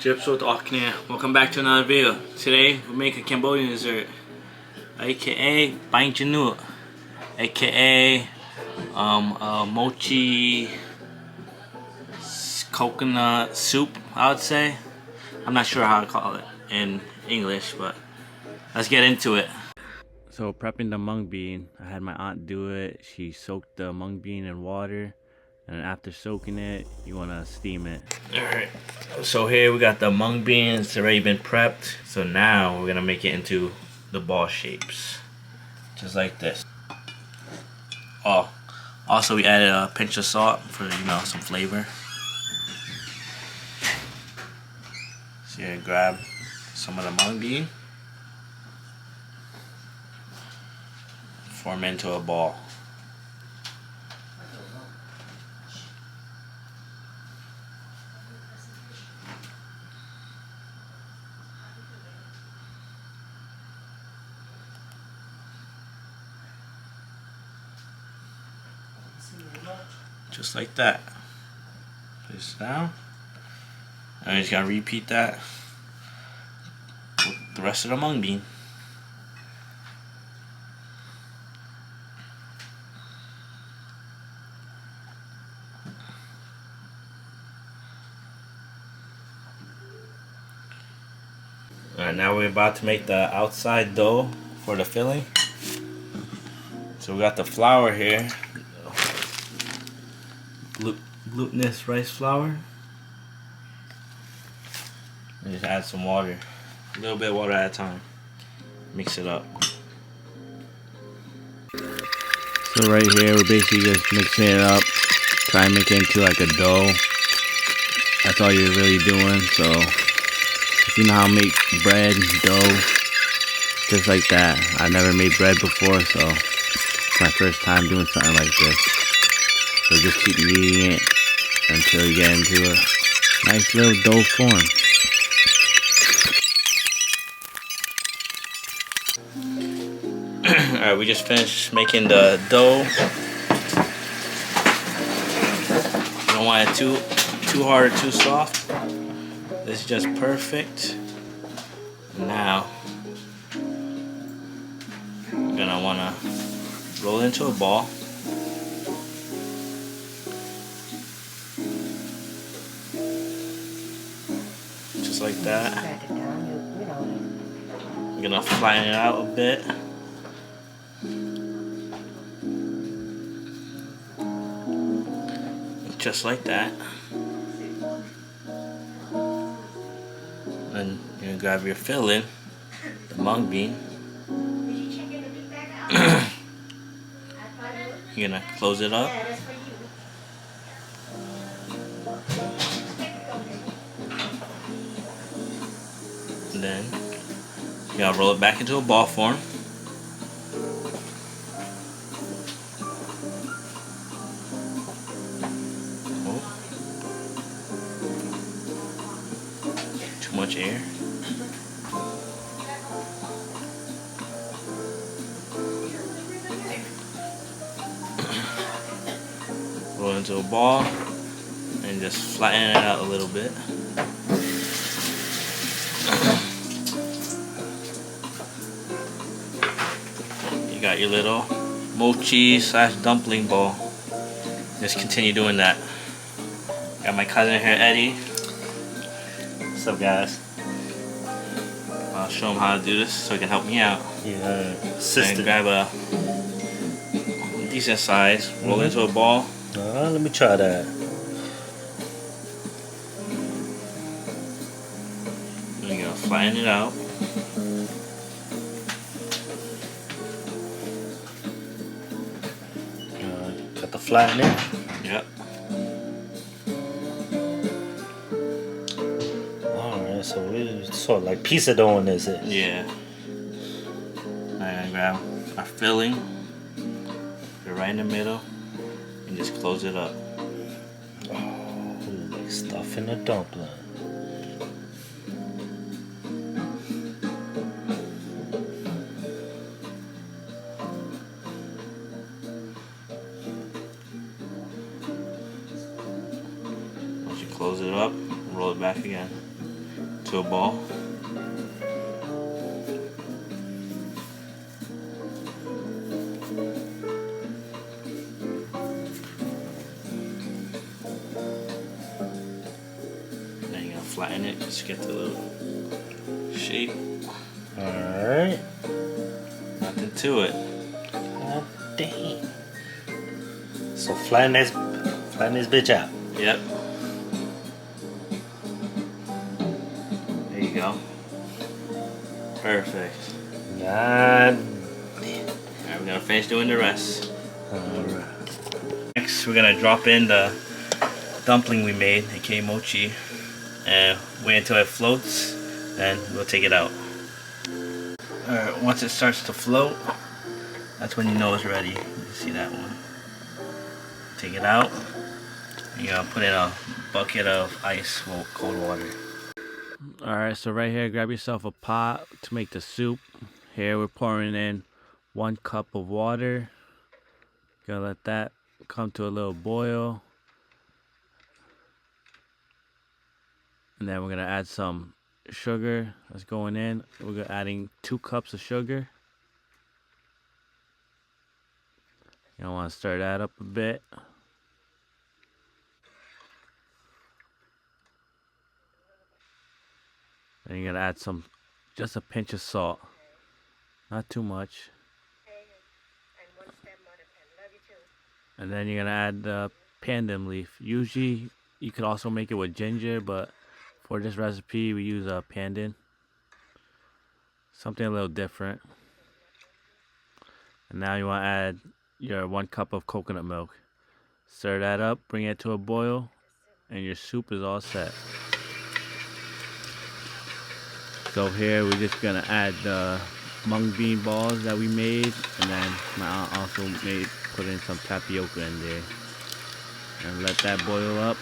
Chips with Akne. Welcome back to another video. Today we make a Cambodian dessert, aka Banh Januk, aka mochi coconut soup. I would say. I'm not sure how to call it in English, but let's get into it. So prepping the mung bean, I had my aunt do it. She soaked the mung bean in water, and after soaking it, you want to steam it. Alright, so here we got the mung beans. It's already been prepped. So now we're gonna make it into the ball shapes, just like this. Oh, also we added a pinch of salt for, you know, some flavor. So you're gonna grab some of the mung bean, form into a ball. Just like that. Place it down. And you're just gonna repeat that with the rest of the mung bean. Alright, now we're about to make the outside dough for the filling. So we got the flour here. Glutinous rice flour. And just add some water. A little bit of water at a time. Mix it up. So right here we're basically just mixing it up. Try and make it into like a dough. That's all you're really doing. So if you know how to make bread, dough, just like that. I never made bread before, so it's my first time doing something like this. So just keep kneading it until you get into a nice little dough form. Alright, we just finished making the dough. You don't want it too hard or too soft. This is just perfect. Now you're gonna wanna roll it into a ball. Just like that. I'm gonna flatten it out a bit. Just like that. Then you're gonna grab your filling, the mung bean. You're gonna close it up. And then you gotta roll it back into a ball form. Oh. Too much air. Roll into a ball and just flatten it out a little bit. You got your little mochi / dumpling ball. Just continue doing that. Got my cousin here, Eddie. What's up, guys? I'll show him how to do this so he can help me out. Yeah, and grab a decent size, roll it into a ball. Let me try that. You're gonna flatten it out. Got the flattening. Yep. Alright, so it's sort of like pizza dough in this. Yeah. I'm gonna grab our filling, put it right in the middle, and just close it up. Oh, like stuffing a dumpling. Once you close it up, roll it back again. into a ball. Then you're gonna flatten it just to get the little shape. Alright. Nothing to it. God dang. So flatten this bitch out. Yep. There you go. Perfect. God. Alright, we're gonna finish doing the rest. Alright. Next, we're gonna drop in the dumpling we made, aka mochi, and wait until it floats, then we'll take it out. Alright, once it starts to float, that's when you know it's ready. You see that one. Take it out. You're gonna put in a bucket of ice cold water. Alright, so right here, grab yourself a pot to make the soup. Here we're pouring in 1 cup of water. Gonna let that come to a little boil. And then we're gonna add some sugar that's going in. We're adding 2 cups of sugar. You don't want to stir that up a bit. Then you're gonna add just a pinch of salt, not too much. And then you're gonna add the pandan leaf. Usually you could also make it with ginger, but for this recipe we use a pandan. Something a little different. And now you want to add your 1 cup of coconut milk. Stir that up, bring it to a boil, and your soup is all set. So here we're just gonna add the mung bean balls that we made, and then my aunt also put in some tapioca in there. And let that boil up,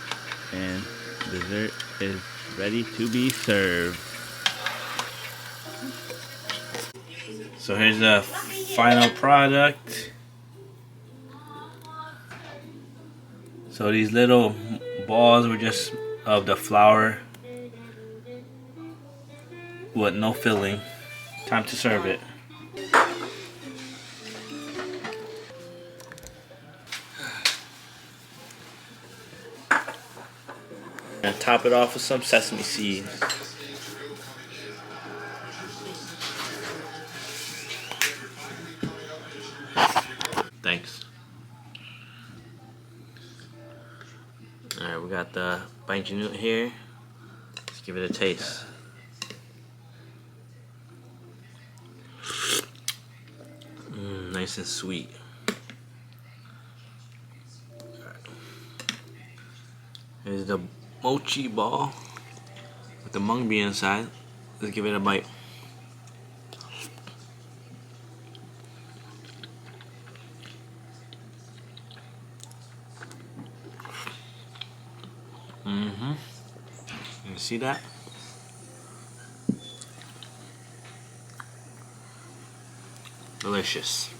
and dessert is ready to be served. So here's the final product. So these little balls were just of the flour with no filling. Time to serve it. And top it off with some sesame seeds. Thanks. Alright, we got the Banh Januk here. Let's give it a taste. Nice and sweet. Here's the mochi ball with the mung bean inside. Let's give it a bite. You see that? Delicious.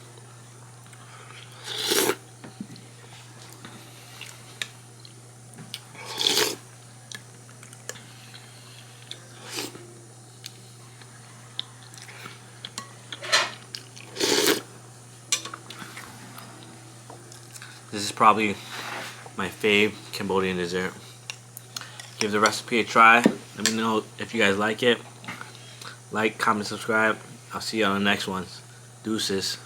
This is probably my fave Cambodian dessert. Give the recipe a try. Let me know if you guys like it. Like, comment, subscribe. I'll see you on the next ones. Deuces.